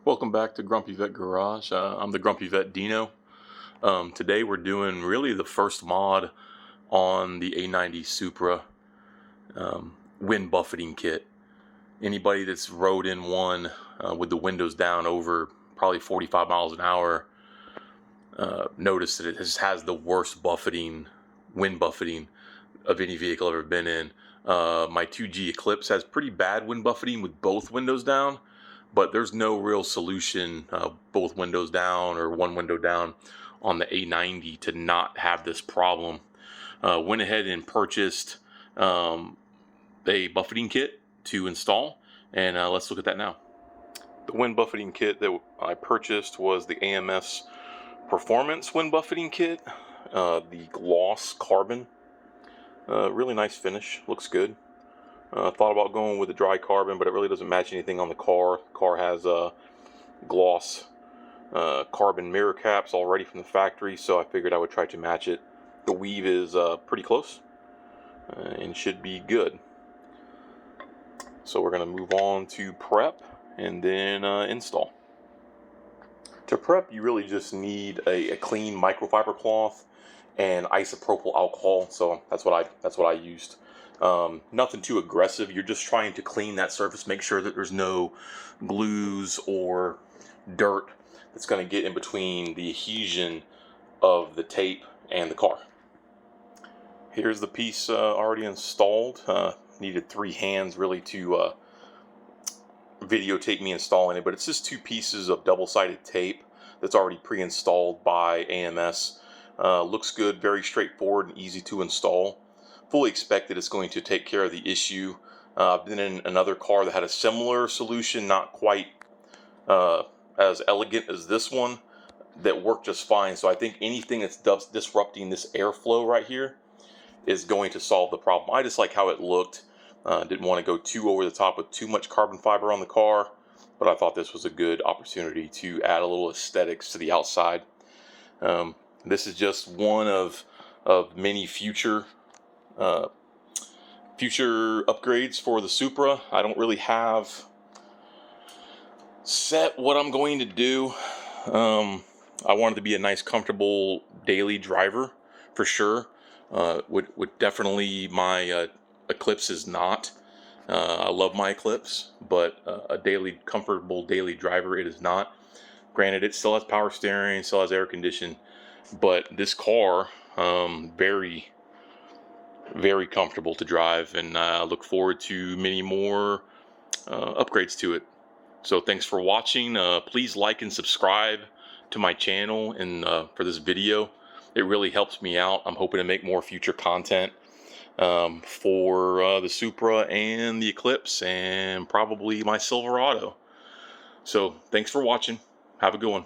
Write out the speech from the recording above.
Welcome back to Grumpy Vet Garage. I'm the Grumpy Vet Dino. Today we're doing really the first mod on the A90 Supra wind buffeting kit. Anybody that's rode in one with the windows down over probably 45 miles an hour noticed that it has the worst wind buffeting of any vehicle I've ever been in. My 2G Eclipse has pretty bad wind buffeting with both windows down, but there's no real solution, both windows down or one window down on the A90 to not have this problem. Went ahead and purchased a buffeting kit to install, and let's look at that now. The wind buffeting kit that I purchased was the AMS Performance wind buffeting kit, the gloss carbon. Really nice finish, looks good. Thought about going with the dry carbon, but it really doesn't match anything on the car. The car has gloss carbon mirror caps already from the factory, so I figured I would try to match it. The weave is pretty close and should be good. So we're going to move on to prep and then install. To prep, you really just need a clean microfiber cloth and isopropyl alcohol. So that's what I used. Nothing too aggressive. You're just trying to clean that surface, make sure that there's no glues or dirt that's going to get in between the adhesion of the tape and the car. Here's the piece already installed. Needed 3 hands really to videotape me installing it, but it's just 2 pieces of double-sided tape that's already pre-installed by AMS. Looks good, very straightforward and easy to install. Fully expect that it's going to take care of the issue. I've been in another car that had a similar solution, not quite as elegant as this one, that worked just fine. So I think anything that's disrupting this airflow right here is going to solve the problem. I just like how it looked. Didn't want to go too over the top with too much carbon fiber on the car, but I thought this was a good opportunity to add a little aesthetics to the outside. This is just one of many future upgrades for the Supra. I don't really have set what I'm going to do. I want it to be a nice, comfortable daily driver for sure. Would definitely my Eclipse is not. I love my Eclipse, but a comfortable daily driver it is not. Granted, it still has power steering, still has air conditioning, but this car, very, very comfortable to drive, and I look forward to many more upgrades to it. So thanks for watching. Please like and subscribe to my channel and for this video. It really helps me out. I'm hoping to make more future content for the Supra and the Eclipse and probably my Silverado. So thanks for watching. Have a good one.